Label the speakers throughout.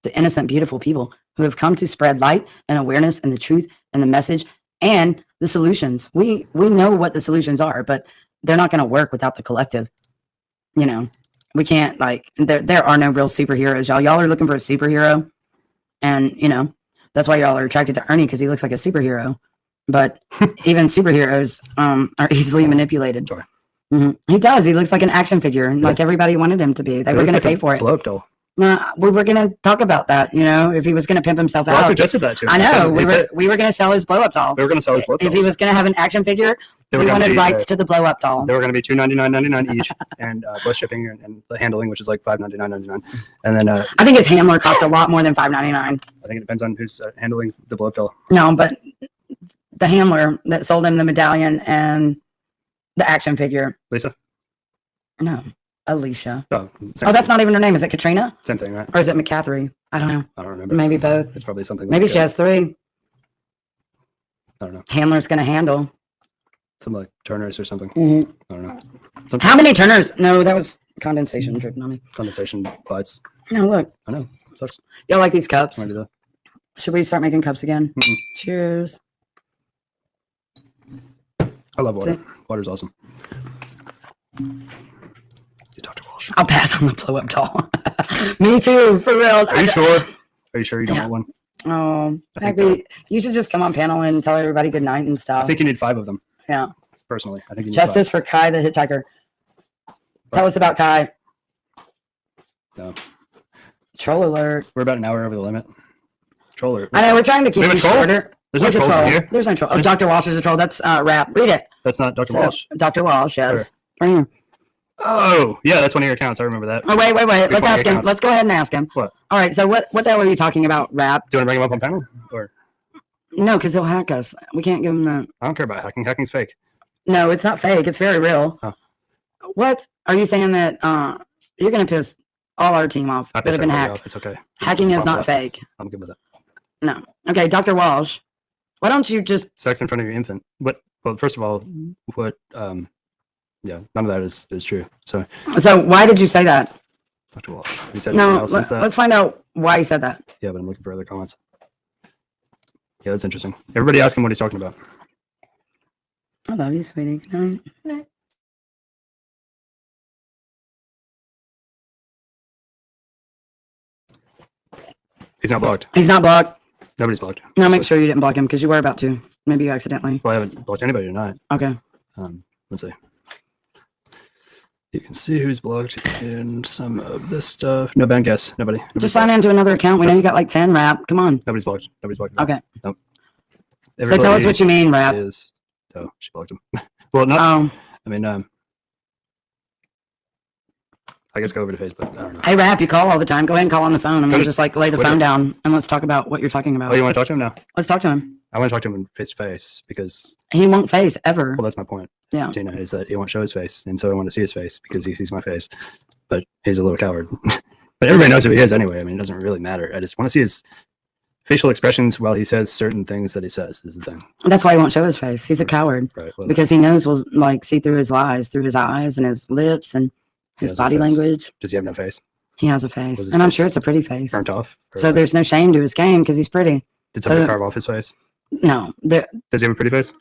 Speaker 1: to innocent, beautiful people who have come to spread light and awareness and the truth and the message and the solutions. We know what the solutions are, but they're not going to work without the collective. You know, we can't, like, there are no real superheroes, y'all. Y'all are looking for a superhero, and, you know, that's why y'all are attracted to Ernie, because he looks like a superhero. But even superheroes are easily manipulated.
Speaker 2: Sure.
Speaker 1: He does. He looks like an action figure, like everybody wanted him to be. They were going to pay for it.
Speaker 2: Blow up doll.
Speaker 1: We were going to talk about that, you know, if he was going to pimp himself out.
Speaker 2: I suggested that too.
Speaker 1: I know. We were going to sell his blow-up doll.
Speaker 2: We were going to sell his blow-up dolls.
Speaker 1: If he was going to have an action figure, we wanted rights to the blow-up doll.
Speaker 2: They were going to be $299.99 each, and plus shipping and the handling, which is like $599.99. And then
Speaker 1: I think his handler cost a lot more than $599.
Speaker 2: I think it depends on who's handling the blow-up doll.
Speaker 1: No, but the handler that sold him the medallion and the action figure.
Speaker 2: Lisa?
Speaker 1: No, Alicia.
Speaker 2: Oh,
Speaker 1: that's not even her name. Is it Katrina?
Speaker 2: Same thing, right?
Speaker 1: Or is it McCaffrey? I don't know.
Speaker 2: I don't remember.
Speaker 1: Maybe both.
Speaker 2: It's probably something.
Speaker 1: Maybe she has 3.
Speaker 2: I don't know.
Speaker 1: Handler's going to handle.
Speaker 2: Something like Turner's or something. I don't know.
Speaker 1: How many Turners? No, that was condensation dripping on me.
Speaker 2: Condensation bites.
Speaker 1: No, look.
Speaker 2: I know. It sucks.
Speaker 1: Y'all like these cups?
Speaker 2: Want to do that?
Speaker 1: Should we start making cups again? Cheers.
Speaker 2: I love water. Water's awesome. Dr. Walsh.
Speaker 1: I'll pass on the blow-up doll. Me too, for real.
Speaker 2: Are you sure? Are you sure you don't want one?
Speaker 1: Oh, you should just come on panel and tell everybody good night and stuff.
Speaker 2: I think you need 5 of them.
Speaker 1: Yeah.
Speaker 2: Personally, I think you need
Speaker 1: Justice
Speaker 2: 5.
Speaker 1: for Kai the Hitchhiker. Tell us about Kai.
Speaker 2: No.
Speaker 1: Troll alert.
Speaker 2: We're about an hour over the limit. Troll alert.
Speaker 1: I know, we're trying to keep these shorter.
Speaker 2: There's no trolls in here.
Speaker 1: There's no troll. Oh, Dr. Walsh is a troll. That's rap. Read it.
Speaker 2: That's not Dr. Walsh.
Speaker 1: Dr. Walsh, yes.
Speaker 2: Oh, yeah, that's one of your accounts. I remember that.
Speaker 1: Oh, wait. Let's ask him. Let's go ahead and ask him.
Speaker 2: What?
Speaker 1: All right, so what the hell are you talking about, rap?
Speaker 2: Do you want to bring him up on panel? Or?
Speaker 1: No, because he'll hack us. We can't give him the...
Speaker 2: I don't care about hacking. Hacking's fake.
Speaker 1: No, it's not fake. It's very real.
Speaker 2: Oh.
Speaker 1: What? Are you saying that you're going to piss all our team off that have been hacked?
Speaker 2: It's okay.
Speaker 1: Hacking is not fake.
Speaker 2: I'm good with it.
Speaker 1: No. Okay, Dr. Walsh, why don't you just...
Speaker 2: Sex in front of your infant. What? Well, first of all, what... yeah, none of that is true. So
Speaker 1: why did you say that?
Speaker 2: Dr. Walsh, you said anything else since that?
Speaker 1: Let's find out why you said that.
Speaker 2: Yeah, but I'm looking for other comments. Yeah, that's interesting. Everybody ask him what he's talking about.
Speaker 1: I love you, sweetie. Good night. Good night.
Speaker 2: He's not blocked.
Speaker 1: He's not blocked.
Speaker 2: Nobody's blocked.
Speaker 1: No, make sure you didn't block him because you were about to. Maybe you accidentally.
Speaker 2: Well, I haven't blocked anybody tonight.
Speaker 1: Okay.
Speaker 2: Let's see. You can see who's blocked in some of this stuff. No bad guess. Nobody.
Speaker 1: Just sign into another account. We know you got like 10, rap. Come on.
Speaker 2: Nobody's blocked. Nobody's blocked.
Speaker 1: Okay.
Speaker 2: Nope.
Speaker 1: So tell us what you mean, rap.
Speaker 2: Oh, she blocked him. Well, not. I mean, I guess go over to Facebook. I don't know.
Speaker 1: Hey, rap, you call all the time. Go ahead and call on the phone. I'm going to just like lay the phone down and let's talk about what you're talking about.
Speaker 2: Oh, you want to talk to him now?
Speaker 1: Let's talk to him.
Speaker 2: I want to talk to him face to face because
Speaker 1: he won't face ever.
Speaker 2: Well, that's my point.
Speaker 1: Yeah.
Speaker 2: Tina, is that he won't show his face, and so I want to see his face because he sees my face, but he's a little coward. But everybody knows who he is anyway. I mean, it doesn't really matter. I just want to see his facial expressions while he says certain things that he says. Is the thing.
Speaker 1: That's why he won't show his face. He's a coward.
Speaker 2: Right. Well,
Speaker 1: because he knows we'll like see through his lies, through his eyes and his lips and his body language.
Speaker 2: Does he have no face?
Speaker 1: He has a face, and I'm sure it's a pretty face.
Speaker 2: Burnt off.
Speaker 1: So there's no shame to his game because he's pretty.
Speaker 2: Did somebody carve off his face?
Speaker 1: No.
Speaker 2: Does he have a pretty face?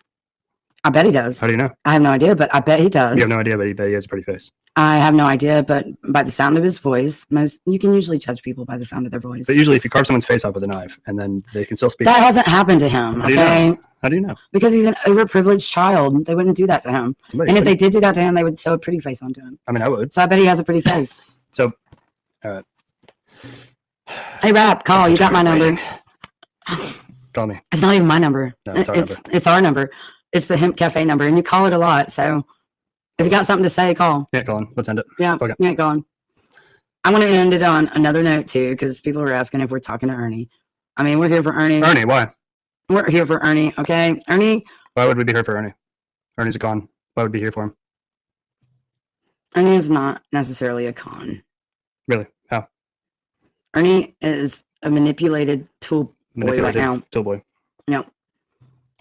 Speaker 1: I bet he does.
Speaker 2: How do you know?
Speaker 1: I have no idea, but I bet he does.
Speaker 2: You have no idea, but he has a pretty face.
Speaker 1: I have no idea, but by the sound of his voice, you can usually judge people by the sound of their voice.
Speaker 2: But usually if you carve someone's face off with a knife and then they can still speak.
Speaker 1: That hasn't happened to him, okay?
Speaker 2: How do you know?
Speaker 1: Because he's an overprivileged child. They wouldn't do that to him. And if they did do that to him, they would sew a pretty face onto him.
Speaker 2: I mean, I would.
Speaker 1: So I bet he has a pretty face.
Speaker 2: So, all right.
Speaker 1: Hey, Rap, call. You got my number.
Speaker 2: Call me.
Speaker 1: It's not even my number.
Speaker 2: No, it's our number.
Speaker 1: It's our number. It's the Hemp Cafe number, and you call it a lot. So if you got something to say, call.
Speaker 2: Yeah, Colin. Let's end it.
Speaker 1: Yeah,
Speaker 2: okay.
Speaker 1: Yeah, Colin. I want to end it on another note, too, because people were asking if we're talking to Ernie. I mean, we're here for Ernie.
Speaker 2: Ernie, why?
Speaker 1: We're here for Ernie, okay? Ernie.
Speaker 2: Why would we be here for Ernie? Ernie's a con. Why would we be here for him?
Speaker 1: Ernie is not necessarily a con.
Speaker 2: Really? How?
Speaker 1: Ernie is a manipulated tool boy right now.
Speaker 2: Tool boy.
Speaker 1: No.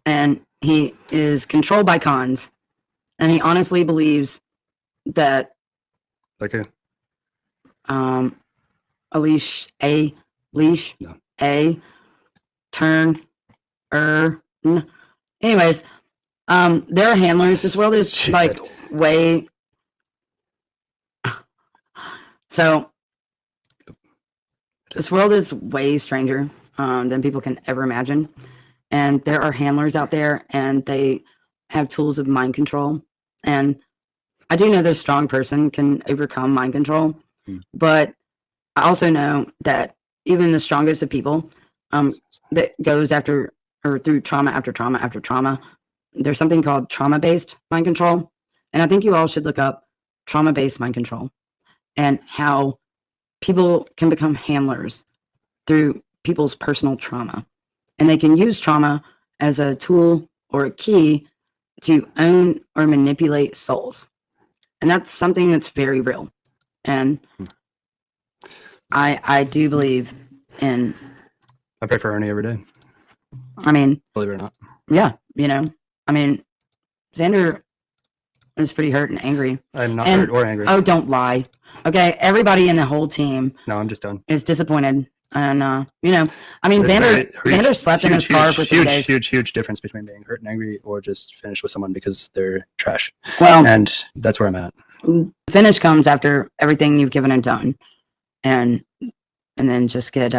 Speaker 1: And he is controlled by cons. And he honestly believes that
Speaker 2: Okay.
Speaker 1: Alicia leash,
Speaker 2: No.
Speaker 1: a, turn, n. Anyways, there are handlers. This world is
Speaker 2: She
Speaker 1: like
Speaker 2: said.
Speaker 1: way. So this world is way stranger than people can ever imagine. And there are handlers out there, and they have tools of mind control. And I do know that a strong person can overcome mind control, but I also know that even the strongest of people that goes after or through trauma after trauma after trauma, there's something called trauma-based mind control. And I think you all should look up trauma-based mind control and how people can become handlers through people's personal trauma. And they can use trauma as a tool or a key to own or manipulate souls. And that's something that's very real. And I do believe in.
Speaker 2: I pray for Ernie every day.
Speaker 1: I mean,
Speaker 2: Believe it or not.
Speaker 1: yeah, you know, I mean, Xander is pretty hurt and angry.
Speaker 2: I'm not
Speaker 1: And-
Speaker 2: hurt or angry.
Speaker 1: Oh, don't lie. Okay, everybody in the whole team
Speaker 2: No, I'm just done.
Speaker 1: is disappointed. And, you know, I mean,
Speaker 2: There's
Speaker 1: Xander slept in his car for 3 days.
Speaker 2: Huge difference between being hurt and angry or just finished with someone because they're trash.
Speaker 1: Well,
Speaker 2: And that's where I'm at.
Speaker 1: finish comes after everything you've given and done. And then just get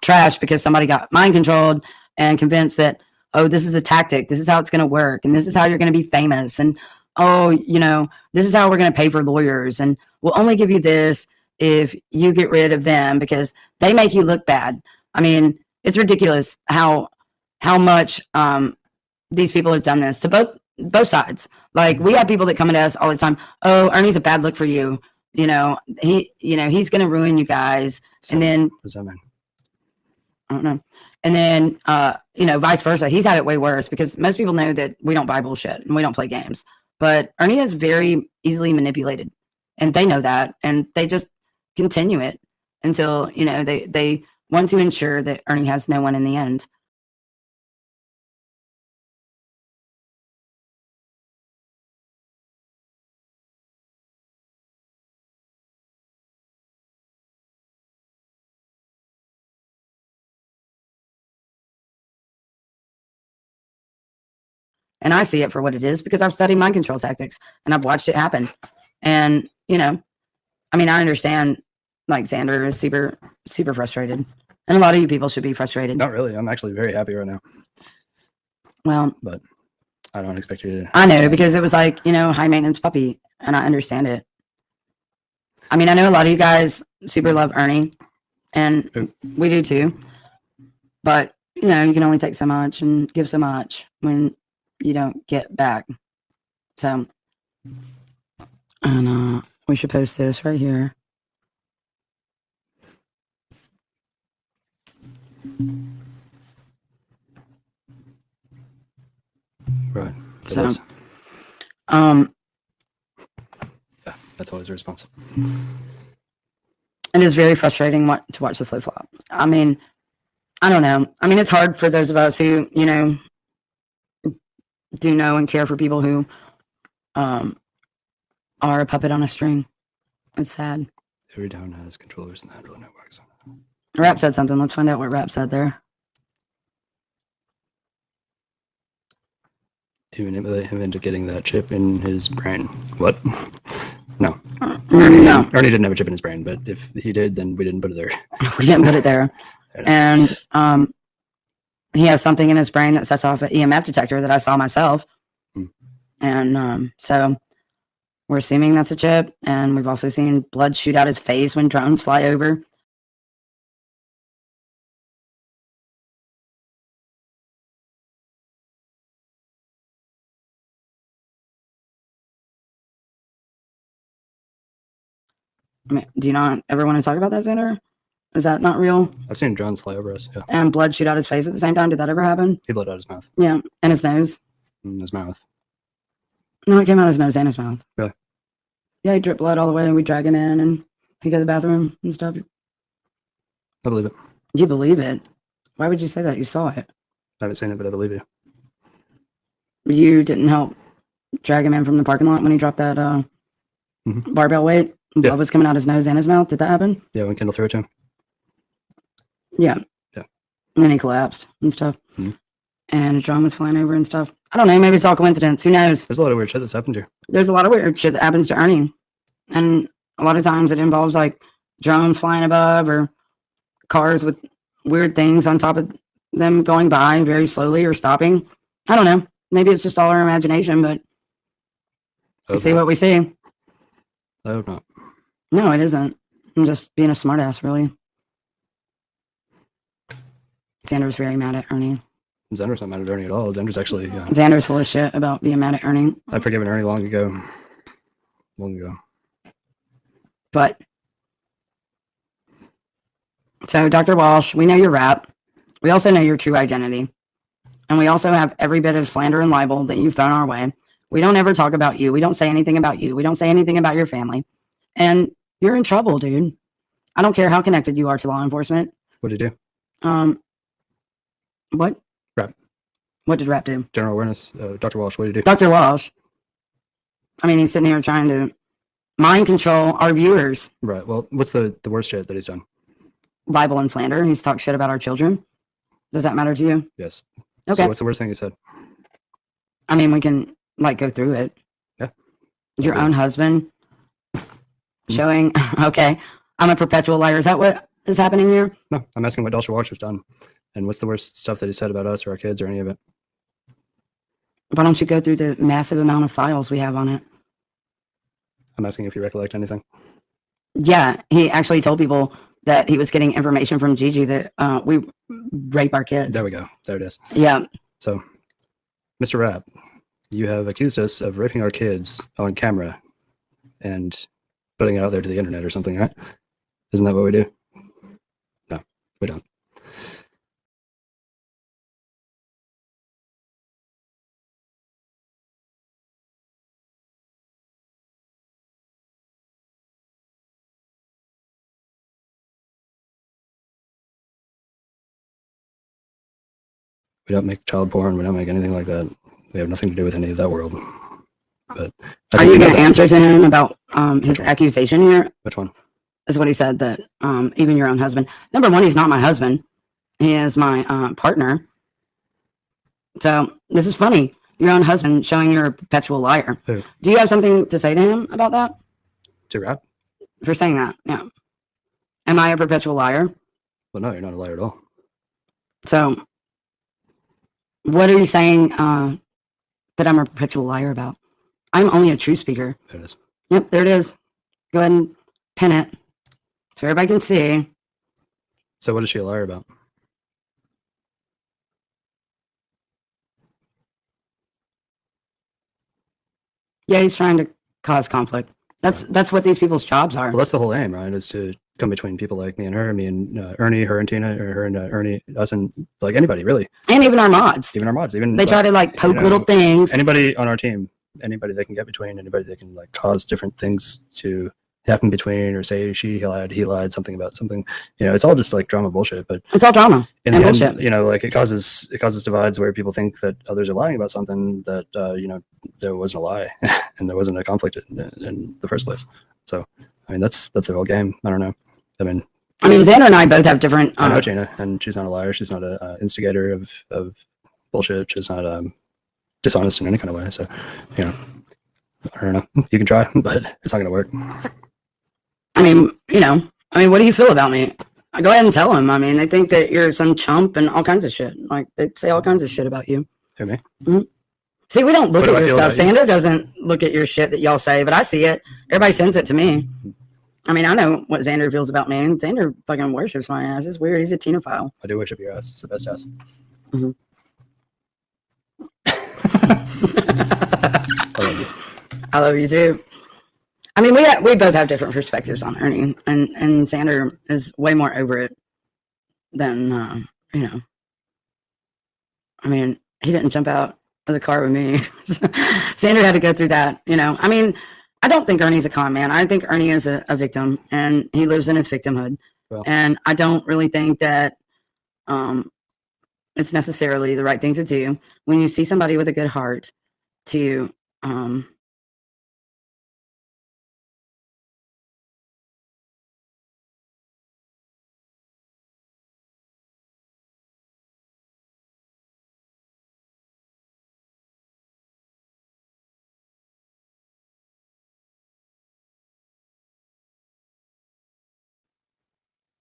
Speaker 1: trashed because somebody got mind controlled and convinced that, oh, this is a tactic. This is how it's going to work. And this is how you're going to be famous. And, oh, you know, this is how we're going to pay for lawyers. And we'll only give you this if you get rid of them because they make you look bad. I mean, it's ridiculous how much these people have done this to both sides. Like, we have people that come at us all the time. Oh, Ernie's a bad look for you. You know, he's going to ruin you guys.
Speaker 2: So,
Speaker 1: and then,
Speaker 2: what does that mean?
Speaker 1: I don't know. And then, you know, vice versa. He's had it way worse because most people know that we don't buy bullshit and we don't play games. But Ernie is very easily manipulated, and they know that, and they just continue it until, you know, they want to ensure that Ernie has no one in the end. And I see it for what it is because I've studied mind control tactics and I've watched it happen. And, you know, I mean, I understand, like, Xander is super, super frustrated. And a lot of you people should be frustrated.
Speaker 2: Not really. I'm actually very happy right now.
Speaker 1: Well,
Speaker 2: But I don't expect you to.
Speaker 1: I know, because it was like, you know, high maintenance puppy, and I understand it. I mean, I know a lot of you guys super love Ernie, and we do too. But, you know, you can only take so much and give so much when you don't get back. So, and we should post this right here.
Speaker 2: Right.
Speaker 1: So,
Speaker 2: Yeah, that's always a response.
Speaker 1: it is very frustrating to watch the flip flop. I mean, I don't know. I mean, it's hard for those of us who, you know, do know and care for people who are a puppet on a string. It's sad.
Speaker 2: Every town has controllers and handle networks.
Speaker 1: Rap said something. Let's find out what Rap said there.
Speaker 2: To manipulate him into getting that chip in his brain. What? No.
Speaker 1: No,
Speaker 2: Ernie didn't have a chip in his brain, but if he did, then we didn't put it there.
Speaker 1: we didn't put it there. And he has something in his brain that sets off an EMF detector that I saw myself. And so we're assuming that's a chip. And we've also seen blood shoot out his face when drones fly over. I mean, do you not ever want to talk about that, Xander? Is that not real?
Speaker 2: I've seen drones fly over us. Yeah.
Speaker 1: And blood shoot out his face at the same time? Did that ever happen?
Speaker 2: He bled out his mouth.
Speaker 1: Yeah, and his nose.
Speaker 2: In his mouth.
Speaker 1: No, it came out his nose and his mouth.
Speaker 2: Really?
Speaker 1: Yeah, he dripped blood all the way, and we drag him in, and he go to the bathroom and stuff.
Speaker 2: I believe it.
Speaker 1: You believe it? Why would you say that? You saw it.
Speaker 2: I haven't seen it, but I believe you.
Speaker 1: You didn't help drag him in from the parking lot when he dropped that barbell weight? Blood was coming out his nose and his mouth. Did that happen?
Speaker 2: Yeah, when Kendall threw it to him.
Speaker 1: Yeah.
Speaker 2: Yeah.
Speaker 1: And then he collapsed and stuff.
Speaker 2: Mhm.
Speaker 1: And a drone was flying over and stuff. I don't know. Maybe it's all coincidence. Who knows?
Speaker 2: There's a lot of weird shit that's happened here.
Speaker 1: There's a lot of weird shit that happens to Ernie. And a lot of times it involves like drones flying above or cars with weird things on top of them going by very slowly or stopping. I don't know. Maybe it's just all our imagination, but we see what we see.
Speaker 2: I hope not.
Speaker 1: No, it isn't. I'm just being a smartass, really. Xander's very mad at Ernie.
Speaker 2: Xander's not mad at Ernie at all. Xander's actually.
Speaker 1: Xander's full of shit about being mad at Ernie.
Speaker 2: I've forgiven Ernie long ago.
Speaker 1: But so, Dr. Walsh, we know your rap. We also know your true identity. And we also have every bit of slander and libel that you've thrown our way. We don't ever talk about you. We don't say anything about you. We don't say anything about your family. And you're in trouble, dude. I don't care how connected you are to law enforcement.
Speaker 2: What did he do?
Speaker 1: What?
Speaker 2: Rap.
Speaker 1: What did Rap do?
Speaker 2: General awareness. Dr. Walsh, what did he do?
Speaker 1: Dr. Walsh. I mean, he's sitting here trying to mind control our viewers.
Speaker 2: Right. Well, what's the worst shit that he's done?
Speaker 1: Libel and slander. He's talked shit about our children. Does that matter to you?
Speaker 2: Yes.
Speaker 1: Okay.
Speaker 2: So what's the worst thing he said?
Speaker 1: I mean, we can like go through it.
Speaker 2: Yeah.
Speaker 1: Your own husband showing, okay, I'm a perpetual liar. Is that what is happening here?
Speaker 2: No, I'm asking what Dr. Walsh has done. And what's the worst stuff that he said about us or our kids or any of it?
Speaker 1: Why don't you go through the massive amount of files we have on it?
Speaker 2: I'm asking if you recollect anything.
Speaker 1: Yeah, he actually told people that he was getting information from Gigi that we rape our kids.
Speaker 2: There we go. There it is.
Speaker 1: Yeah.
Speaker 2: So, Mr. Rapp, you have accused us of raping our kids on camera and putting it out there to the internet or something, right? Isn't that what we do? No, we don't. We don't make child porn. We don't make anything like that. We have nothing to do with any of that world. But
Speaker 1: are you going to answer to him about his accusation here?
Speaker 2: Which one?
Speaker 1: Is what he said, that even your own husband. Number one, he's not my husband. He is my partner. So this is funny. Your own husband showing you're a perpetual liar.
Speaker 2: Who?
Speaker 1: Do you have something to say to him about that?
Speaker 2: To Rapp?
Speaker 1: For saying that, yeah. Am I a perpetual liar?
Speaker 2: Well, no, you're not a liar at all.
Speaker 1: So what are you saying that I'm a perpetual liar about? I'm only a true speaker.
Speaker 2: There it is.
Speaker 1: Yep, there it is. Go ahead and pin it so everybody can see.
Speaker 2: So what is she a liar about?
Speaker 1: Yeah, he's trying to cause conflict. That's what these people's jobs are.
Speaker 2: Well, that's the whole aim, right? Is to come between people like me and her, me and Ernie, her and Tina, or her and Ernie, us, and like anybody really.
Speaker 1: And even our mods.
Speaker 2: Even our mods. Even
Speaker 1: they try to like poke little things.
Speaker 2: Anybody on our team, anybody they can get between, anybody that can like cause different things to happen between, or say he lied, something about something. It's all just like drama bullshit. But
Speaker 1: it's all drama
Speaker 2: in
Speaker 1: and
Speaker 2: the
Speaker 1: bullshit.
Speaker 2: End, like it causes divides where people think that others are lying about something that there wasn't a lie and there wasn't a conflict in the first place. So I mean that's the whole game. I don't know. I mean
Speaker 1: Xander and I both have different.
Speaker 2: I know Gina, and she's not a liar. She's not a instigator of bullshit. She's not dishonest in any kind of way. So I don't know. You can try, but it's not going to work.
Speaker 1: What do you feel about me? Go ahead and tell them. They think that you're some chump and all kinds of shit. Like they say all kinds of shit about you.
Speaker 2: Who, me?
Speaker 1: Mm-hmm. See, we don't look at your stuff. Xander doesn't look at your shit that y'all say, but I see it. Everybody sends it to me. I know what Xander feels about me. And Xander fucking worships my ass. It's weird. He's a Tinophile.
Speaker 2: I do worship your ass. It's the best ass.
Speaker 1: Mm-hmm.
Speaker 2: I love you.
Speaker 1: I love you too. We both have different perspectives on Ernie, and Xander is way more over it than he didn't jump out of the car with me. Xander had to go through that. I don't think Ernie's a con man. I think Ernie is a victim, and he lives in his victimhood. Well, and I don't really think that it's necessarily the right thing to do when you see somebody with a good heart to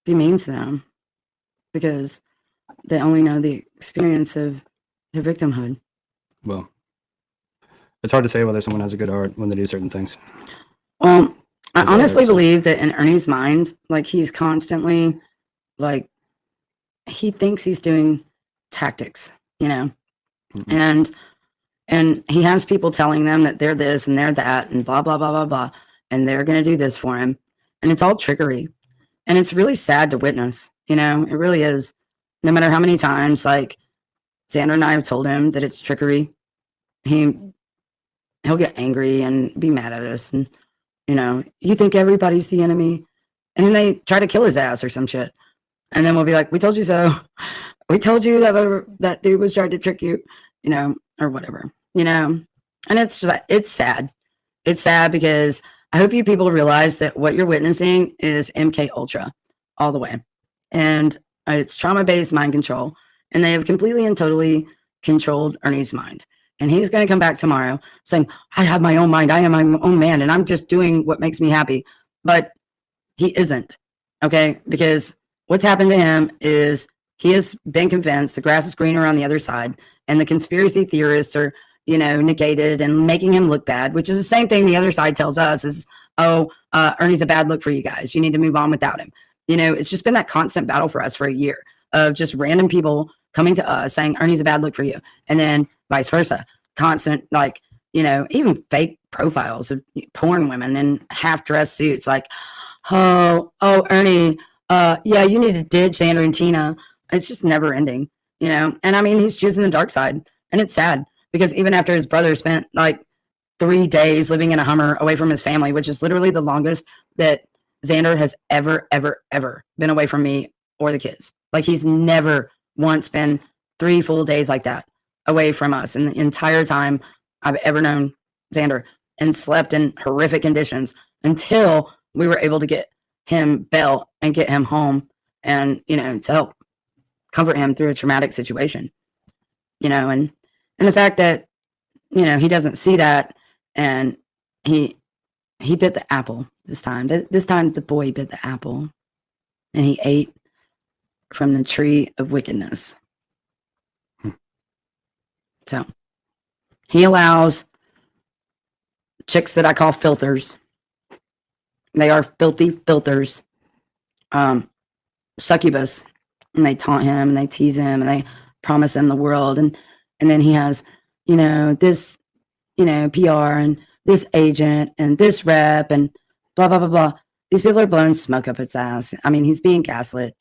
Speaker 1: be mean to them because they only know the experience of their victimhood.
Speaker 2: Well, it's hard to say whether someone has a good heart when they do certain things.
Speaker 1: Well, I
Speaker 2: Is that
Speaker 1: honestly
Speaker 2: hard to say?
Speaker 1: believe that in Ernie's mind, like he's constantly like he thinks he's doing tactics, you know,
Speaker 2: Mhm.
Speaker 1: and he has people telling them that they're this and they're that and blah blah blah blah blah, and they're going to do this for him, and it's all trickery, and it's really sad to witness. You know, it really is. No matter how many times, like Xander and I have told him that it's trickery, he'll get angry and be mad at us, and you know, you think everybody's the enemy, and then they try to kill his ass or some shit, and then we'll be like, "We told you so. We told you that that dude was trying to trick you," you know, or whatever, you know. And it's just, it's sad. It's sad because I hope you people realize that what you're witnessing is MK Ultra all the way, and it's trauma-based mind control, and they have completely and totally controlled Ernie's mind. And he's going to come back tomorrow saying, "I have my own mind. I am my own man, and I'm just doing what makes me happy." But he isn't, okay? Because what's happened to him is he has been convinced the grass is greener on the other side, and the conspiracy theorists are, you know, negated and making him look bad, which is the same thing the other side tells us is, oh, Ernie's a bad look for you guys. You need to move on without him. You know, it's just been that constant battle for us for a year of just random people coming to us saying Ernie's a bad look for you, and then vice versa. Constant, like, you know, even fake profiles of porn women in half-dressed suits, like, oh, Ernie, yeah, you need to ditch Xander and Tina. It's just never ending, you know. And I mean, he's choosing the dark side, and it's sad because even after his brother spent like 3 days living in a Hummer away from his family, which is literally the longest that Xander has ever been away from me or the kids. Like he's never once been 3 full days like that away from us. And the entire time I've ever known Xander, and slept in horrific conditions until we were able to get him bail and get him home, and, you know, to help comfort him through a traumatic situation, you know, and the fact that, you know, he doesn't see that, and he bit the apple this time. This time the boy bit the apple, and he ate from the tree of wickedness. So he allows chicks that I call filters. They are filthy filters. Succubus, and they taunt him and they tease him and they promise him the world, and then he has, you know, this, you know, PR and this agent and this rep and blah blah blah blah. These people are blowing smoke up its ass. I mean, he's being gaslit.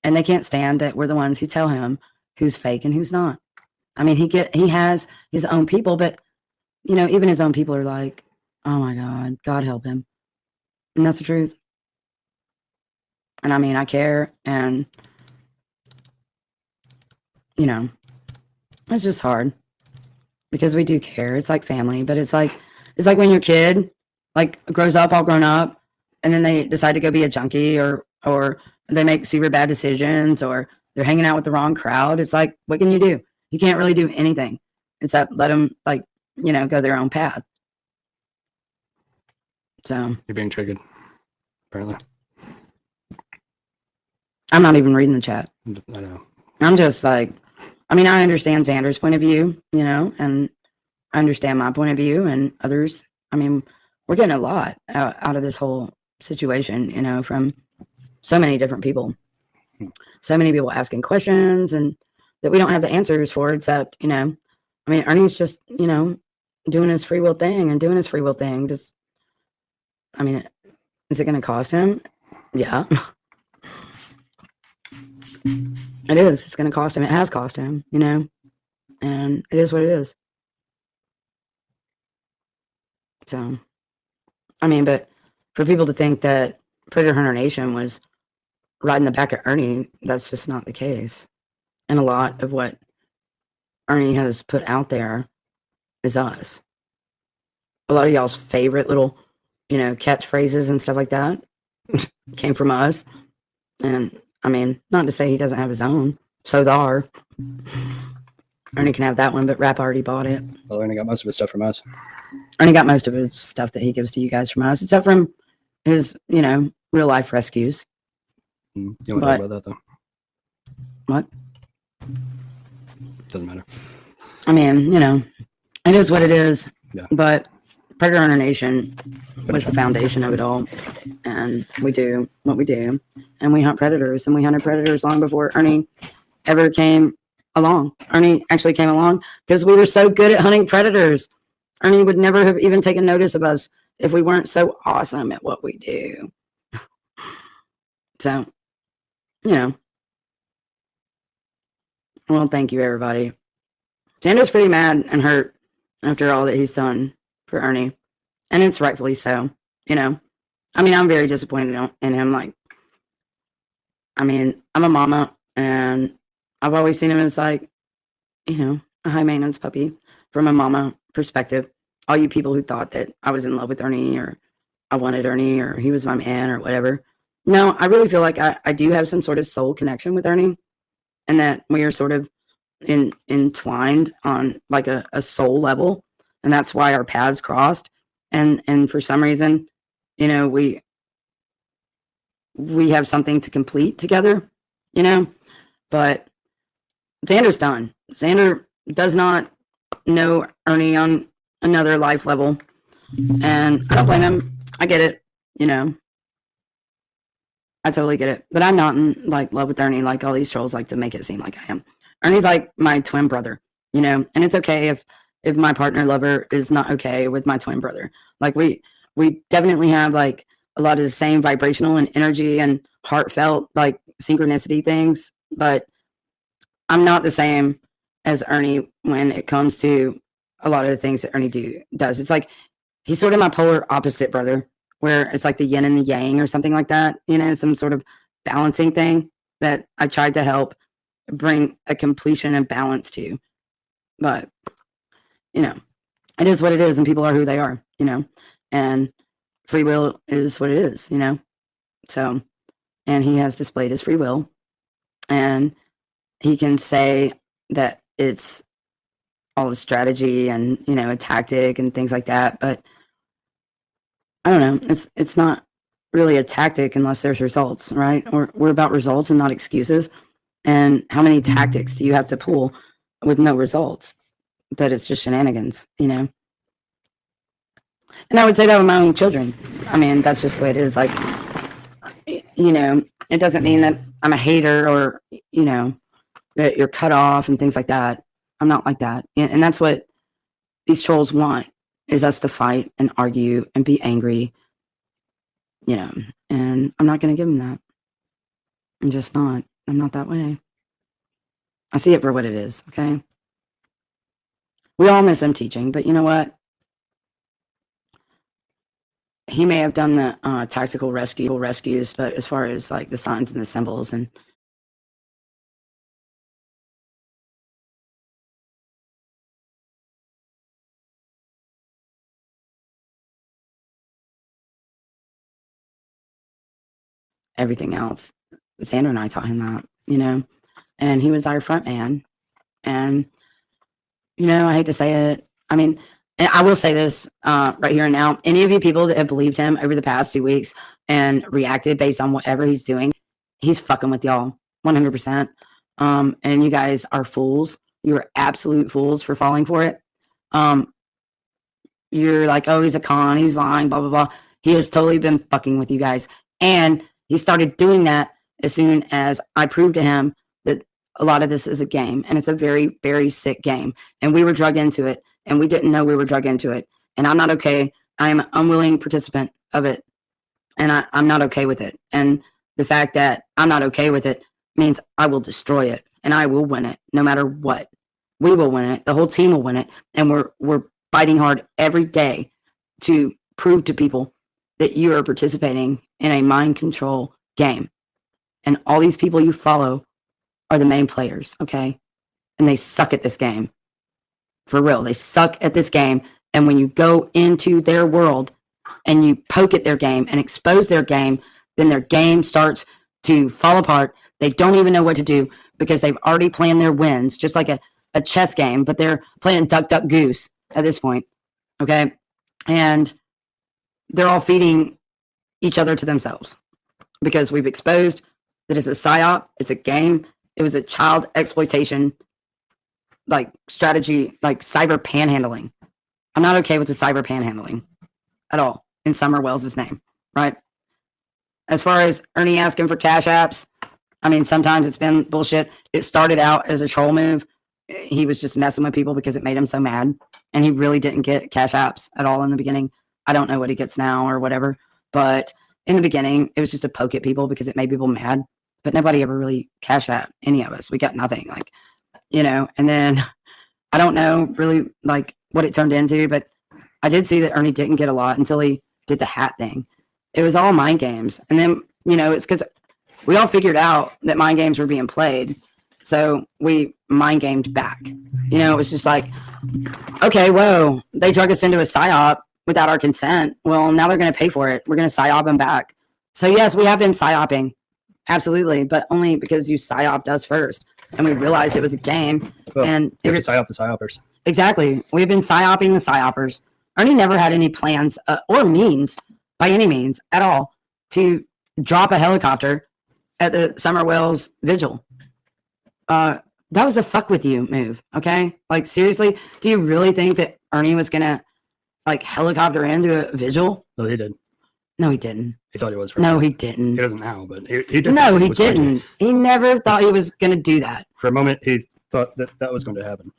Speaker 1: And they can't stand that we're the ones who tell him who's fake and who's not. I mean, he has his own people, but, you know, even his own people are like, oh my God, God help him. And that's the truth. And I mean, I care, and, you know, it's just hard because we do care. It's like family, but it's like when your kid like grows up all grown up, and then they decide to go be a junkie, or they make super bad decisions, or they're hanging out with the wrong crowd. It's like, what can you do? You can't really do anything except let them, like, you know, go their own path. So
Speaker 2: You're being triggered, apparently.
Speaker 1: I'm not even reading the chat.
Speaker 2: I know.
Speaker 1: I'm just like, I mean, I understand Xander's point of view, you know, and I understand my point of view and others. I mean, we're getting a lot out of this whole situation, you know, from so many different people. So many people asking questions and that we don't have the answers for, except, you know, I mean, Ernie's just, you know, doing his free will thing and doing his free will thing. Just, I mean, is it going to cost him? Yeah. It is. It's going to cost him. It has cost him, you know, and it is what it is. So, I mean, but for people to think that Predator Hunter Nation was riding the back of Ernie, that's just not the case. And a lot of what Ernie has put out there is us. A lot of y'all's favorite little, you know, catchphrases and stuff like that came from us. And I mean, not to say he doesn't have his own, So the R. Ernie can have that one, but Rap already bought it.
Speaker 2: Well, Ernie got most of his stuff from us.
Speaker 1: Ernie got most of his stuff that he gives to you guys from us, except from his, real life rescues.
Speaker 2: You want to talk about that, though?
Speaker 1: What?
Speaker 2: Doesn't matter.
Speaker 1: I mean, it is what it is.
Speaker 2: Yeah.
Speaker 1: But Predator Hunter Nation was the foundation of it all. And we do what we do. And we hunt predators. And we hunted predators long before Ernie ever came along. Ernie actually came along because we were so good at hunting predators. Ernie would never have even taken notice of us if we weren't so awesome at what we do. So, well, thank you, everybody. Xander's pretty mad and hurt after all that he's done for Ernie. And it's rightfully so, I mean, I'm very disappointed in him. Like, I mean, I'm a mama, and I've always seen him as like, a high maintenance puppy from a mama perspective. All you people who thought that I was in love with Ernie, or I wanted Ernie, or he was my man, or whatever. No, I really feel like I do have some sort of soul connection with Ernie, and that we are sort of entwined on like a soul level, and that's why our paths crossed. And for some reason, we have something to complete together, but Xander's done. Xander does not know Ernie on another life level, and I don't blame him. I get it, I totally get it, but I'm not in like love with Ernie like all these trolls like to make it seem like I am. Ernie's like my twin brother, and it's okay if my partner lover is not okay with my twin brother. Like we definitely have like a lot of the same vibrational and energy and heartfelt like synchronicity things, but I'm not the same as Ernie when it comes to a lot of the things that Ernie does. It's like he's sort of my polar opposite brother, where it's like the yin and the yang or something like that, some sort of balancing thing that I tried to help bring a completion and balance to. But, it is what it is, and people are who they are, and free will is what it is, So, and he has displayed his free will, and he can say that it's all a strategy and, a tactic and things like that, but I don't know. It's not really a tactic unless there's results, right? We're about results and not excuses. And how many tactics do you have to pull with no results? That it's just shenanigans, And I would say that with my own children. I mean, that's just the way it is. Like, it doesn't mean that I'm a hater or, that you're cut off and things like that. I'm not like that. And that's what these trolls want, is us to fight and argue and be angry, and I'm not going to give them that. I'm just not. I'm not that way. I see it for what it is, okay? We all miss him teaching, but you know what? He may have done the tactical rescues, but as far as like the signs and the symbols and everything else, Xander and I taught him that, and he was our front man. And, I hate to say it. I mean, and I will say this right here and now. Any of you people that have believed him over the past 2 weeks and reacted based on whatever he's doing, he's fucking with y'all 100%. And you guys are fools. You're absolute fools for falling for it. You're like, oh, he's a con. He's lying, blah, blah, blah. He has totally been fucking with you guys. And he started doing that as soon as I proved to him that a lot of this is a game, and it's a very, very sick game. And we were drug into it, and we didn't know we were drug into it. And I'm not okay. I'm an unwilling participant of it, and I'm not okay with it. And the fact that I'm not okay with it means I will destroy it, and I will win it no matter what. We will win it. The whole team will win it, and we're fighting hard every day to prove to people that you are participating in a mind control game. And all these people you follow are the main players, okay? And they suck at this game. For real, they suck at this game. And when you go into their world and you poke at their game and expose their game, then their game starts to fall apart. They don't even know what to do because they've already planned their wins, just like a chess game, but they're playing duck, duck, goose at this point. Okay. And they're all feeding each other to themselves because we've exposed that it's a psyop, it's a game, it was a child exploitation like strategy, like cyber panhandling. I'm not okay with the cyber panhandling at all in Summer Wells' name, right? As far as Ernie asking for cash apps, I mean, sometimes it's been bullshit. It started out as a troll move. He was just messing with people because it made him so mad. And he really didn't get cash apps at all in the beginning. I don't know what he gets now or whatever. But in the beginning, it was just to poke at people because it made people mad. But nobody ever really cash app any of us. We got nothing. Like, you know, and then I don't know really like what it turned into, but I did see that Ernie didn't get a lot until he did the hat thing. It was all mind games. And then, you know, it's because we all figured out that mind games were being played. So we mind gamed back. You know, it was just like, okay, whoa, they drug us into a psyop without our consent. Well, now they're going to pay for it. We're going to psyop them back. So yes, we have been psyoping. Absolutely. But only because you psyoped us first. And we realized it was a game.
Speaker 2: Well,
Speaker 1: and
Speaker 2: you have to psyop the psyopers.
Speaker 1: Exactly. We've been psyoping the psyopers. Ernie never had any plans or means, by any means at all, to drop a helicopter at the Summer Wells vigil. That was a fuck with you move, okay? Like, seriously, do you really think that Ernie was going to, like, helicopter into a vigil?
Speaker 2: No, he did.
Speaker 1: No, he didn't.
Speaker 2: He thought he was.
Speaker 1: No, he didn't.
Speaker 2: He doesn't now, but he did.
Speaker 1: No, he didn't. He never thought he was going to do that.
Speaker 2: For a moment, he thought that that was going to happen.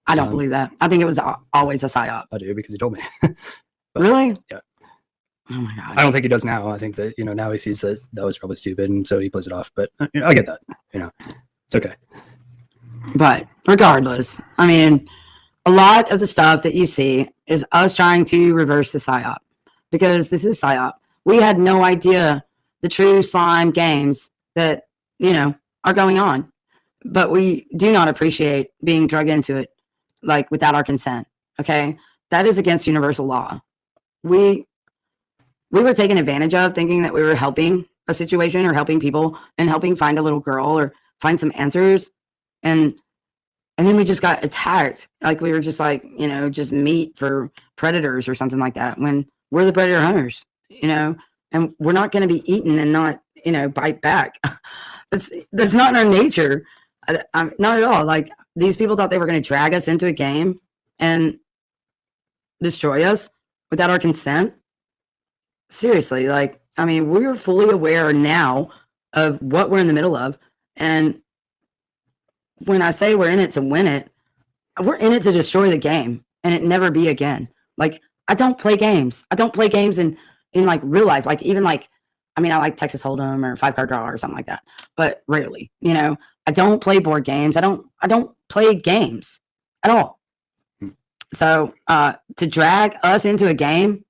Speaker 1: I don't believe that. I think it was always a psyop.
Speaker 2: I do, because he told me.
Speaker 1: Really?
Speaker 2: Yeah.
Speaker 1: Oh my god.
Speaker 2: I don't think he does now. I think that, you know, now he sees that that was probably stupid, and so he plays it off. But you know, I get that. You know, it's okay.
Speaker 1: But regardless, I mean, a lot of the stuff that you see is us trying to reverse the psyop, because this is psyop. We had no idea the true slime games that, you know, are going on, but we do not appreciate being drug into it, like, without our consent. Okay. That is against universal law. We were taken advantage of, thinking that we were helping a situation or helping people and helping find a little girl or find some answers. And then we just got attacked. Like, we were just like, you know, just meat for predators or something like that, when we're the predator hunters, you know, and we're not going to be eaten and not, you know, bite back. That's not in our nature. Not at all. Like, these people thought they were going to drag us into a game and destroy us without our consent. Seriously, like, I mean, we're fully aware now of what we're in the middle of. And when I say we're in it to win it, we're in it to destroy the game and it never be again. Like, I don't play games. I don't play games in like real life. Like, even like, I mean, I like Texas Hold'em or 5-card draw or something like that, but rarely, you know. I don't play board games. I don't play games at all. So to drag us into a game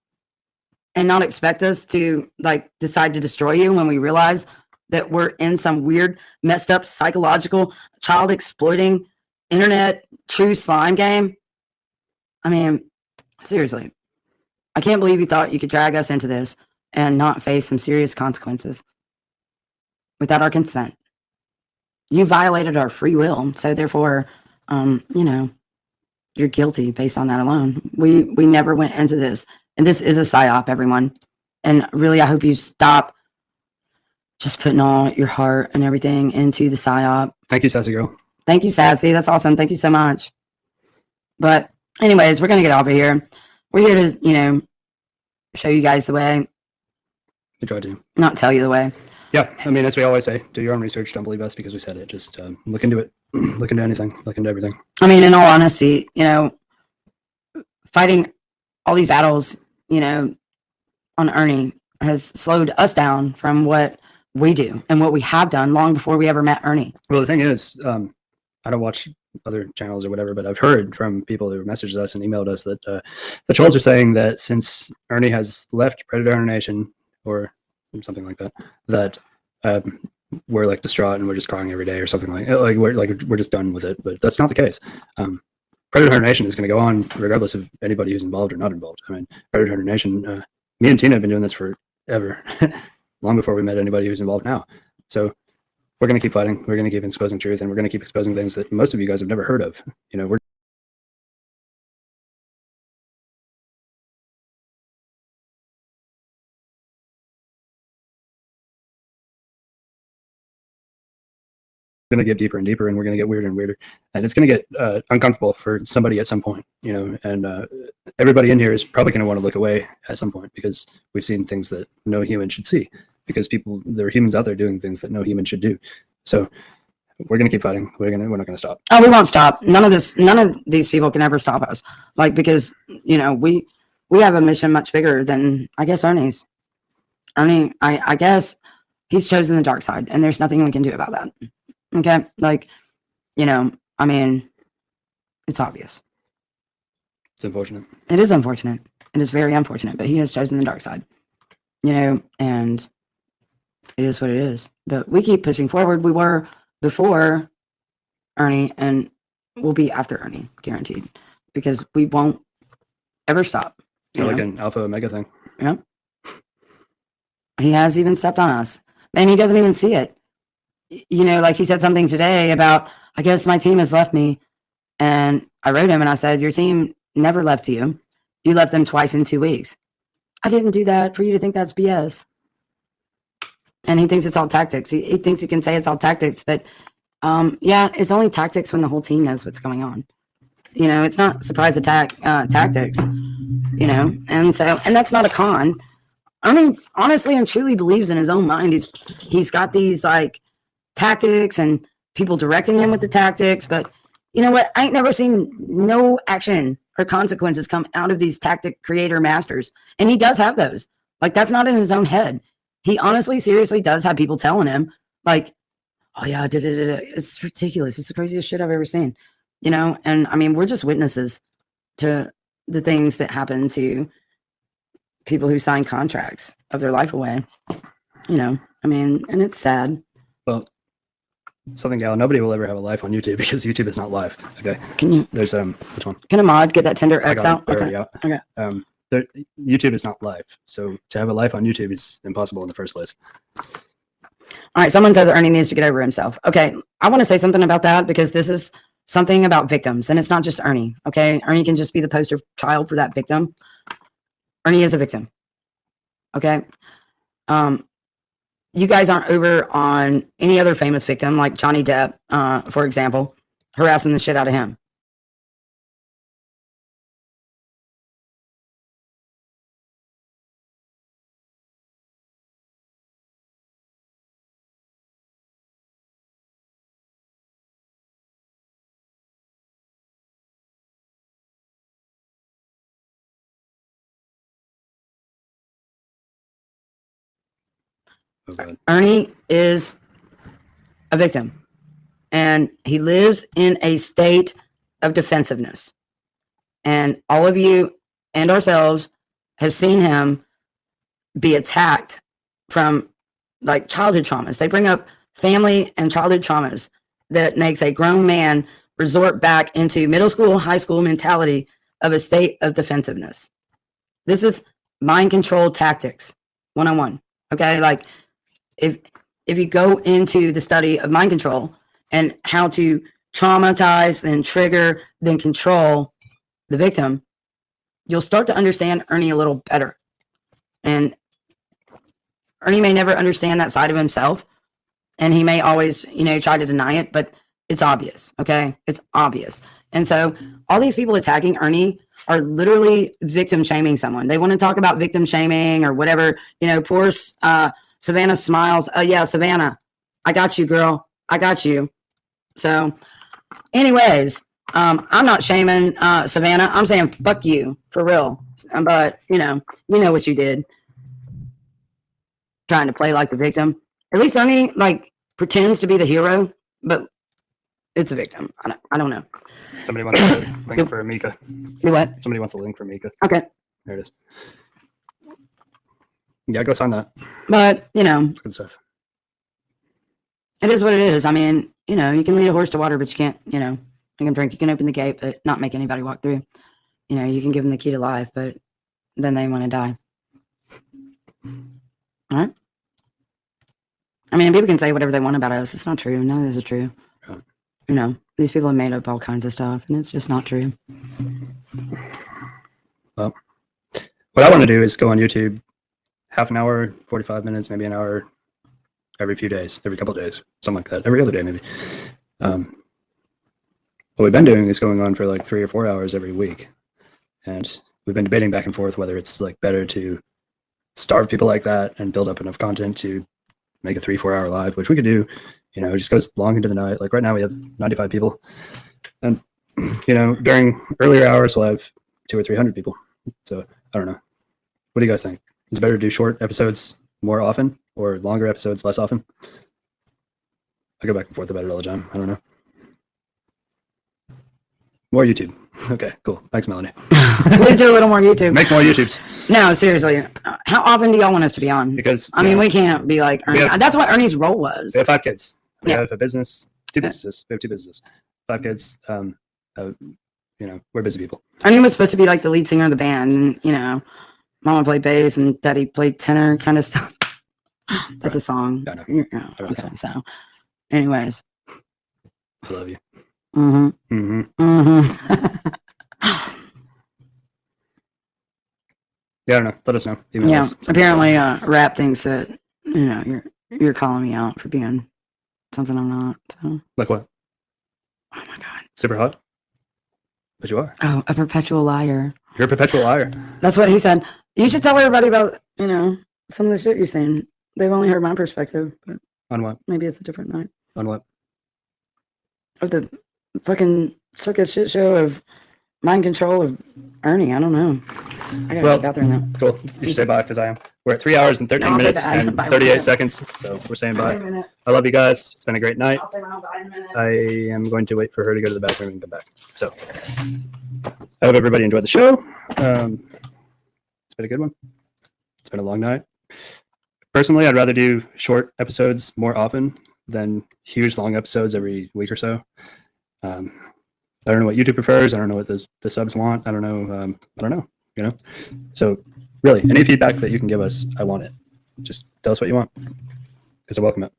Speaker 1: and not expect us to, like, decide to destroy you when we realize that we're in some weird, messed up, psychological, child exploiting, internet true slime game. I mean, seriously, I can't believe you thought you could drag us into this and not face some serious consequences without our consent. You violated our free will, so therefore, you know, you're guilty based on that alone. We never went into this, and this is a psyop, everyone. And really, I hope you stop just putting all your heart and everything into the psyop.
Speaker 2: Thank you, Sassy Girl.
Speaker 1: Thank you, Sassy. That's awesome. Thank you so much. But anyways, we're gonna get off of here. We're here to, you know, show you guys the way.
Speaker 2: We try to.
Speaker 1: Not tell you the way.
Speaker 2: Yeah, I mean, as we always say, do your own research. Don't believe us because we said it. Just look into it. Look into anything. Look into everything.
Speaker 1: I mean, in all honesty, you know, fighting all these battles, you know, on Ernie has slowed us down from what we do and what we have done long before we ever met Ernie.
Speaker 2: Well, the thing is, I don't watch other channels or whatever, but I've heard from people who messaged us and emailed us that the trolls are saying that since Ernie has left Predator Nation or something like that, that we're like distraught and we're just crying every day or something we're just done with it. But that's not the case. Predator Hunter Nation is going to go on regardless of anybody who's involved or not involved. I mean, Predator Hunter Nation, me and Tina have been doing this forever, long before we met anybody who's involved now. So we're going to keep fighting. We're going to keep exposing truth, and we're going to keep exposing things that most of you guys have never heard of. You know, we're going to get deeper and deeper, and we're going to get weirder and weirder, and it's going to get uncomfortable for somebody at some point, you know. And everybody in here is probably going to want to look away at some point, because we've seen things that no human should see, because there are humans out there doing things that no human should do. So we're going to keep fighting. We're not going to stop.
Speaker 1: Oh, we won't stop. None of these people can ever stop us. Like, because, you know, we have a mission much bigger than, I guess, Ernie's. Ernie, I guess he's chosen the dark side, and there's nothing we can do about that. Okay, like, you know, I mean, it's obvious.
Speaker 2: It's unfortunate.
Speaker 1: It is unfortunate. It is very unfortunate, but he has chosen the dark side, you know, and it is what it is. But we keep pushing forward. We were before Ernie, and we'll be after Ernie, guaranteed, because we won't ever stop.
Speaker 2: It's like an alpha omega thing.
Speaker 1: Yeah. He has even stepped on us, and he doesn't even see it. You know, like he said something today about, I guess my team has left me. And I wrote him and I said, your team never left you. You left them twice in 2 weeks. I didn't do that for you to think that's BS. And he thinks it's all tactics. He thinks he can say it's all tactics, but yeah, it's only tactics when the whole team knows what's going on. You know, it's not surprise attack tactics, you know, and that's not a con. I mean, honestly and truly believes in his own mind. He's got these like tactics and people directing him with the tactics, but you know what? I ain't never seen no action or consequences come out of these tactic creator masters. And he does have those. Like, that's not in his own head. He honestly, seriously does have people telling him, like, oh yeah, I did it. It's ridiculous. It's the craziest shit I've ever seen. You know, and I mean, we're just witnesses to the things that happen to people who sign contracts of their life away. You know, I mean, and it's sad.
Speaker 2: Well, Southern Gal, nobody will ever have a life on YouTube, because YouTube is not live. Okay.
Speaker 1: Can you?
Speaker 2: There's which one?
Speaker 1: Can a mod get that Tinder X out?
Speaker 2: Okay.
Speaker 1: Okay.
Speaker 2: YouTube is not live, so to have a life on YouTube is impossible in the first place.
Speaker 1: All right. Someone says Ernie needs to get over himself. Okay. I want to say something about that, because this is something about victims, and it's not just Ernie. Okay. Ernie can just be the poster child for that victim. Ernie is a victim. Okay. You guys aren't over on any other famous victim like Johnny Depp, for example, harassing the shit out of him.
Speaker 2: Oh, God.
Speaker 1: Ernie is a victim, and he lives in a state of defensiveness. And all of you and ourselves have seen him be attacked from like childhood traumas. They bring up family and childhood traumas that makes a grown man resort back into middle school, high school mentality of a state of defensiveness. This is mind control tactics 101. Okay, like if you go into the study of mind control and how to traumatize, then trigger, then control the victim, you'll start to understand Ernie a little better. And Ernie may never understand that side of himself, and he may always, you know, try to deny it, but it's obvious. Okay, it's obvious. And so all these people attacking Ernie are literally victim shaming someone. They want to talk about victim shaming or whatever. You know, poor Savannah smiles. Oh yeah, Savannah, I got you, girl. I got you. So anyways, I'm not shaming Savannah. I'm saying fuck you for real. But you know what you did. Trying to play like the victim. At least Ernie like pretends to be the hero, but it's a victim. I don't know.
Speaker 2: Somebody wants a link for Mika.
Speaker 1: You what?
Speaker 2: Somebody wants a link for Mika.
Speaker 1: Okay.
Speaker 2: There it is. Yeah, go sign that.
Speaker 1: But, you know.
Speaker 2: Good stuff.
Speaker 1: It is what it is. I mean, you know, you can lead a horse to water, but you can't, you know, you can drink, you can open the gate, but not make anybody walk through. You know, you can give them the key to life, but then they want to die. All right. I mean, people can say whatever they want about us. It's not true. None of this is true.
Speaker 2: Right.
Speaker 1: You know, these people have made up all kinds of stuff, and it's just not true.
Speaker 2: Well, what I want to do is go on YouTube half an hour, 45 minutes, maybe an hour every few days, every couple of days, something like that, every other day maybe. What we've been doing is going on for like 3 or 4 hours every week. And we've been debating back and forth whether it's like better to starve people like that and build up enough content to make a 3-4 hour live, which we could do. You know, it just goes long into the night. Like right now we have 95 people. And, you know, during earlier hours we'll have 200 or 300 people. So I don't know. What do you guys think? Is it better to do short episodes more often or longer episodes less often? I go back and forth about it all the time. I don't know. More YouTube. Okay, cool. Thanks, Melanie.
Speaker 1: Please do a little more YouTube.
Speaker 2: Make more YouTubes.
Speaker 1: No, seriously. How often do y'all want us to be on?
Speaker 2: Because
Speaker 1: I mean, we can't be like Ernie.
Speaker 2: have-
Speaker 1: That's what Ernie's role was.
Speaker 2: we have 5 kids. We
Speaker 1: Yeah.
Speaker 2: have a business, 2 businesses. We have 2 businesses. 5 kids. You know, we're busy people.
Speaker 1: Ernie was supposed to be like the lead singer of the band, and you know, Mama played bass and Daddy played tenor, kind of stuff. That's a song.
Speaker 2: I know.
Speaker 1: Yeah,
Speaker 2: I know the
Speaker 1: okay, so, anyways.
Speaker 2: I love you.
Speaker 1: Mm-hmm.
Speaker 2: Mm-hmm.
Speaker 1: Mm-hmm.
Speaker 2: Yeah, I don't know. Let us know. Email
Speaker 1: Yeah.
Speaker 2: us.
Speaker 1: Apparently, Rap thinks that you know you're calling me out for being something I'm not. So.
Speaker 2: Like what?
Speaker 1: Oh my god.
Speaker 2: Super hot? But you are.
Speaker 1: Oh, a perpetual liar.
Speaker 2: You're a perpetual liar.
Speaker 1: That's what he said. You should tell everybody about, you know, some of the shit you're saying. They've only heard my perspective, but
Speaker 2: On what?
Speaker 1: maybe it's a different night.
Speaker 2: On what?
Speaker 1: Of the fucking circus shit show of mind control of Ernie. I don't know. I gotta go to the bathroom now.
Speaker 2: Cool. You should say bye because I am. We're at 3 hours and 13
Speaker 1: No, I'll say
Speaker 2: minutes
Speaker 1: bye.
Speaker 2: and
Speaker 1: Bye.
Speaker 2: 38 seconds. So we're saying
Speaker 1: Wait a
Speaker 2: bye.
Speaker 1: minute.
Speaker 2: I love you guys. It's been a great night.
Speaker 1: I'll say bye in a minute.
Speaker 2: I am going to wait for her to go to the bathroom and come back. So I hope everybody enjoyed the show. It's been a good one. It's been a long night. Personally, I'd rather do short episodes more often than huge long episodes every week or so. I don't know what YouTube prefers. I don't know what the subs want. I don't know. You know. So really, any feedback that you can give us, I want it. Just tell us what you want, because I welcome it.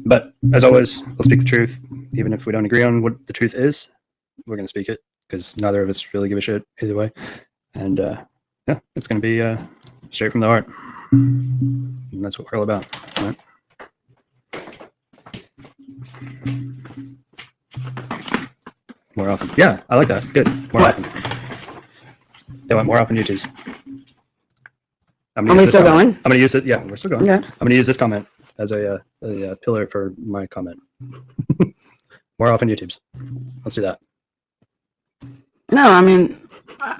Speaker 2: But as always, we'll speak the truth, even if we don't agree on what the truth is. We're going to speak it because neither of us really give a shit either way. And yeah, it's going to be straight from the heart. And that's what we're all about. Right? More often. Yeah, I like that. Good. More
Speaker 1: What?
Speaker 2: often. They want more often YouTubes. I'm
Speaker 1: Are we
Speaker 2: use this
Speaker 1: still
Speaker 2: comment.
Speaker 1: going?
Speaker 2: I'm going to use it. Yeah, we're still going.
Speaker 1: Yeah.
Speaker 2: I'm going to use this comment as a pillar for my comment. More often YouTubes. Let's do that.
Speaker 1: No, I mean,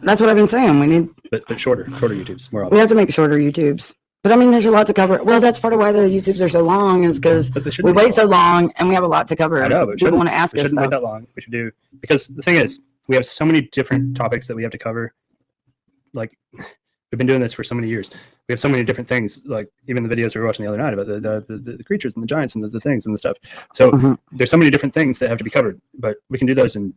Speaker 1: that's what I've been saying. We need,
Speaker 2: But shorter YouTubes. More
Speaker 1: we
Speaker 2: often.
Speaker 1: have to make shorter YouTubes. But I mean, there's a lot to cover. Well, that's part of why the YouTubes are so long, is because
Speaker 2: But they shouldn't
Speaker 1: we
Speaker 2: be
Speaker 1: wait
Speaker 2: that
Speaker 1: so
Speaker 2: long.
Speaker 1: long and we have a lot to cover.
Speaker 2: I know, but
Speaker 1: People want to ask
Speaker 2: we
Speaker 1: us
Speaker 2: shouldn't wait
Speaker 1: stuff.
Speaker 2: that long. We should do, because the thing is, we have so many different topics that we have to cover. Like, we've been doing this for so many years. We have so many different things. Like even the videos we were watching the other night about the creatures and the giants and the things and the stuff. So
Speaker 1: Mhm.
Speaker 2: there's so many different things that have to be covered. But we can do those in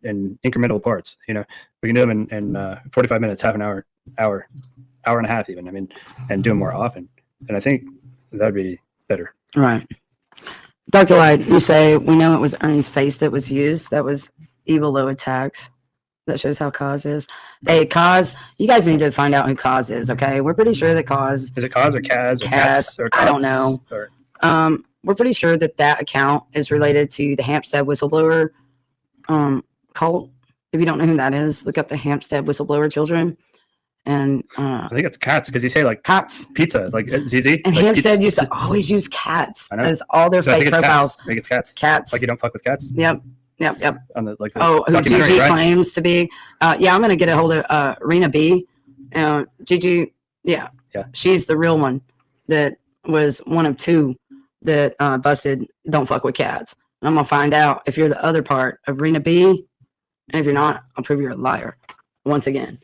Speaker 2: incremental parts. You know, we can do them in 45 minutes, half an hour, hour and a half even. I mean, and do them more often. And I think that'd be better.
Speaker 1: Right. Dr. Light, you say, we know it was Ernie's face that was used. That was evil low attacks. That shows how Cause is. Hey, Cause, you guys need to find out who Cause is, okay? We're pretty sure that Cause,
Speaker 2: Is it Kaz or Kaz or Cats or
Speaker 1: I don't
Speaker 2: Cots
Speaker 1: know.
Speaker 2: Or,
Speaker 1: we're pretty sure that that account is related to the Hampstead whistleblower cult. If you don't know who that is, look up the Hampstead whistleblower children. And
Speaker 2: I think it's Cats because you say like
Speaker 1: Cats.
Speaker 2: pizza, like ZZ.
Speaker 1: And
Speaker 2: like
Speaker 1: Hampstead
Speaker 2: pizza-
Speaker 1: used to always use cats
Speaker 2: I know.
Speaker 1: as all their
Speaker 2: So I think
Speaker 1: fake
Speaker 2: it's
Speaker 1: profiles.
Speaker 2: Cats. I think it's Cats.
Speaker 1: Cats.
Speaker 2: Like you don't fuck with cats
Speaker 1: Yep.
Speaker 2: on the like. The
Speaker 1: Oh, who
Speaker 2: documentary,
Speaker 1: Gigi
Speaker 2: right?
Speaker 1: claims to be. Yeah, I'm gonna get a hold of Rena B. Gigi, yeah, she's the real one that was one of 2 that busted Don't Fuck with Cats. And I'm gonna find out if you're the other part of Rena B. And if you're not, I'll prove you're a liar once again.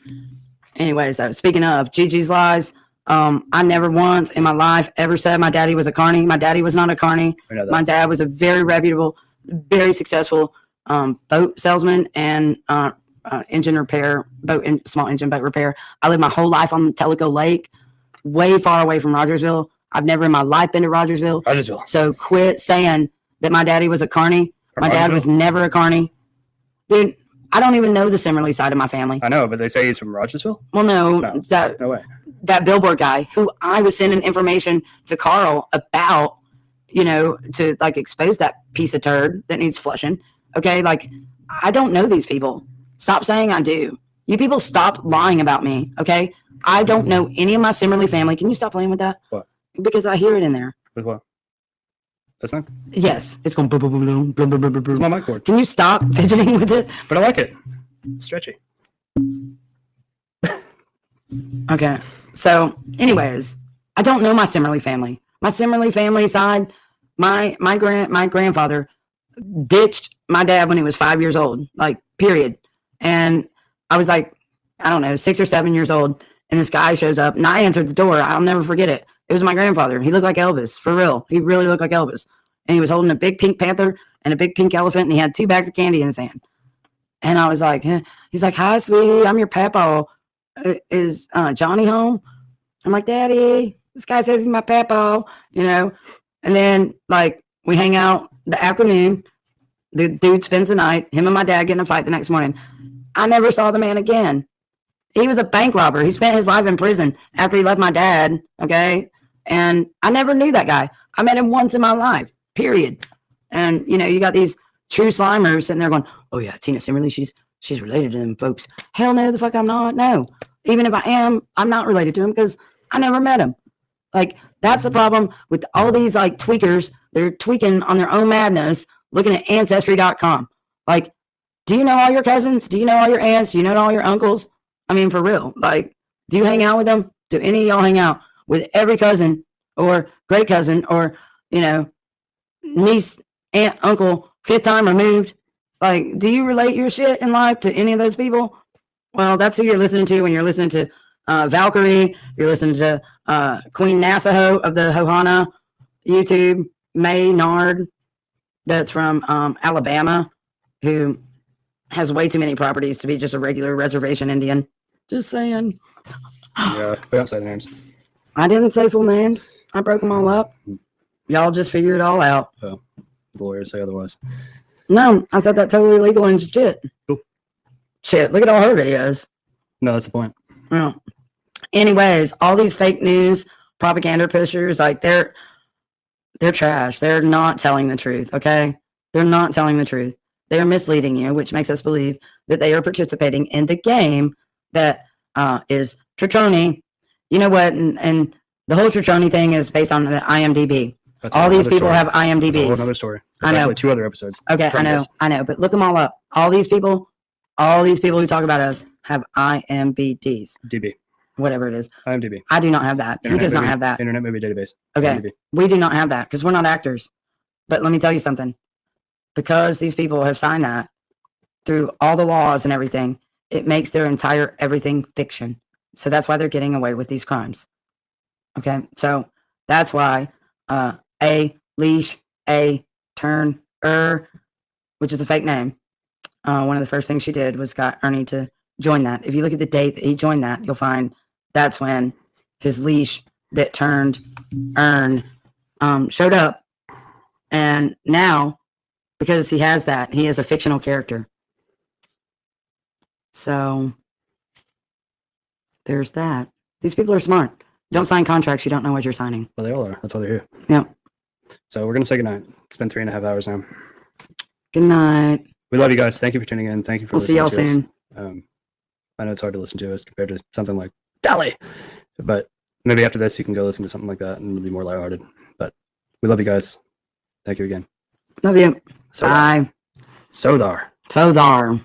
Speaker 1: Anyways, though, speaking of Gigi's lies, I never once in my life ever said my daddy was a carny. My daddy was not a carny.
Speaker 2: I know that.
Speaker 1: My dad was a very reputable, very successful boat salesman and engine repair, small engine boat repair. I lived my whole life on Tellico Lake, way far away from Rogersville. I've never in my life been to Rogersville.
Speaker 2: Rogersville.
Speaker 1: So quit saying that my daddy was a carny. My dad was never a carny. Dude, I don't even know the Simmerly side of my family.
Speaker 2: I know, but they say he's from Rogersville?
Speaker 1: Well, no,
Speaker 2: No way.
Speaker 1: That billboard guy who I was sending information to Carl about, to like expose that piece of turd that needs flushing. Okay. Like, I don't know these people. Stop saying I do. You people stop lying about me. Okay. I don't know any of my Simmerly family. Can you stop playing with that?
Speaker 2: What?
Speaker 1: Because I hear it in there.
Speaker 2: With what? That's not.
Speaker 1: Yes. It's going boom, boom, boom, boom, boom, boom, boom, boom.
Speaker 2: It's my mic cord.
Speaker 1: Can you stop fidgeting with it?
Speaker 2: But I like it. It's stretchy.
Speaker 1: Okay. So, anyways, I don't know my Simmerly family. My Simmerly family side, my grandfather ditched my dad when he was 5 years old, like, period. And I was like, I don't know, 6 or 7 years old, and this guy shows up, and I answered the door. I'll never forget it. It was my grandfather. He looked like Elvis, for real. He really looked like Elvis. And he was holding a big pink panther and a big pink elephant, and he had 2 bags of candy in his hand. And I was like, he's like, hi, sweetie, I'm your papa. Is Johnny home? I'm like, Daddy, this guy says he's my papa, And then, like, we hang out the afternoon. The dude spends the night, him and my dad get in a fight the next morning. I never saw the man again. He was a bank robber. He spent his life in prison after he left my dad, okay? And I never knew that guy. I met him once in my life, period. And, you got these true slimers sitting there going, oh, yeah, Tina Simmerly, she's related to them folks. Hell no, the fuck I'm not. No. Even if I am, I'm not related to him because I never met him. Like, that's the problem with all these, like, tweakers. They're tweaking on their own madness, looking at Ancestry.com. Like, do you know all your cousins? Do you know all your aunts? Do you know all your uncles? I mean, for real. Like, do you hang out with them? Do any of y'all hang out with every cousin or great cousin or, niece, aunt, uncle, 5th time removed? Like, do you relate your shit in life to any of those people? Well, that's who you're listening to when you're listening to Valkyrie. You're listening to Queen Nasaho of the Hohana YouTube, Maynard, that's from Alabama, who has way too many properties to be just a regular reservation Indian. Just saying.
Speaker 2: Yeah, we don't say the names.
Speaker 1: I didn't say full names. I broke them all up. Y'all just figure it all out.
Speaker 2: Oh, the lawyers say otherwise.
Speaker 1: No, I said that totally legal and shit.
Speaker 2: Cool.
Speaker 1: Shit, look at all her videos.
Speaker 2: No, that's the point.
Speaker 1: Well, anyways, all these fake news propaganda pushers, like they're trash. They're not telling the truth, okay? They're not telling the truth. They are misleading you, which makes us believe that they are participating in the game that is Tritroni. You know what? And the whole Tritroni thing is based on the IMDb.
Speaker 2: That's
Speaker 1: all these people
Speaker 2: story.
Speaker 1: have IMDb's.
Speaker 2: That's a whole other story. There's
Speaker 1: I know.
Speaker 2: actually 2 other episodes.
Speaker 1: Okay, I know, but look them all up. All these people who talk about us have IMDb's.
Speaker 2: DB.
Speaker 1: Whatever it is.
Speaker 2: IMDb.
Speaker 1: I do not have that. He does not have that.
Speaker 2: Internet Movie Database.
Speaker 1: Okay.
Speaker 2: IMDb.
Speaker 1: We do not have that because we're not actors. But let me tell you something. Because these people have signed that through all the laws and everything, it makes their entire everything fiction. So that's why they're getting away with these crimes. Okay. So that's why A Leash A Turn which is a fake name. One of the first things she did was got Ernie to join that. If you look at the date that he joined that, you'll find that's when his leash that turned Ern showed up. And now, because he has that, he is a fictional character. So there's that. These people are smart. Don't sign contracts you don't know what you're signing.
Speaker 2: Well, they all are. That's why they're here.
Speaker 1: Yeah.
Speaker 2: So we're going to say goodnight. It's been 3.5 hours now.
Speaker 1: Good night.
Speaker 2: We love you guys. Thank you for tuning in. Thank you for
Speaker 1: We'll see y'all
Speaker 2: listening to
Speaker 1: soon.
Speaker 2: us. I know it's hard to listen to us compared to something like Dally, but maybe after this you can go listen to something like that and it'll be more lighthearted. But we love you guys. Thank you again.
Speaker 1: Love you.
Speaker 2: So
Speaker 1: Bye.
Speaker 2: Sodar.
Speaker 1: Sodar.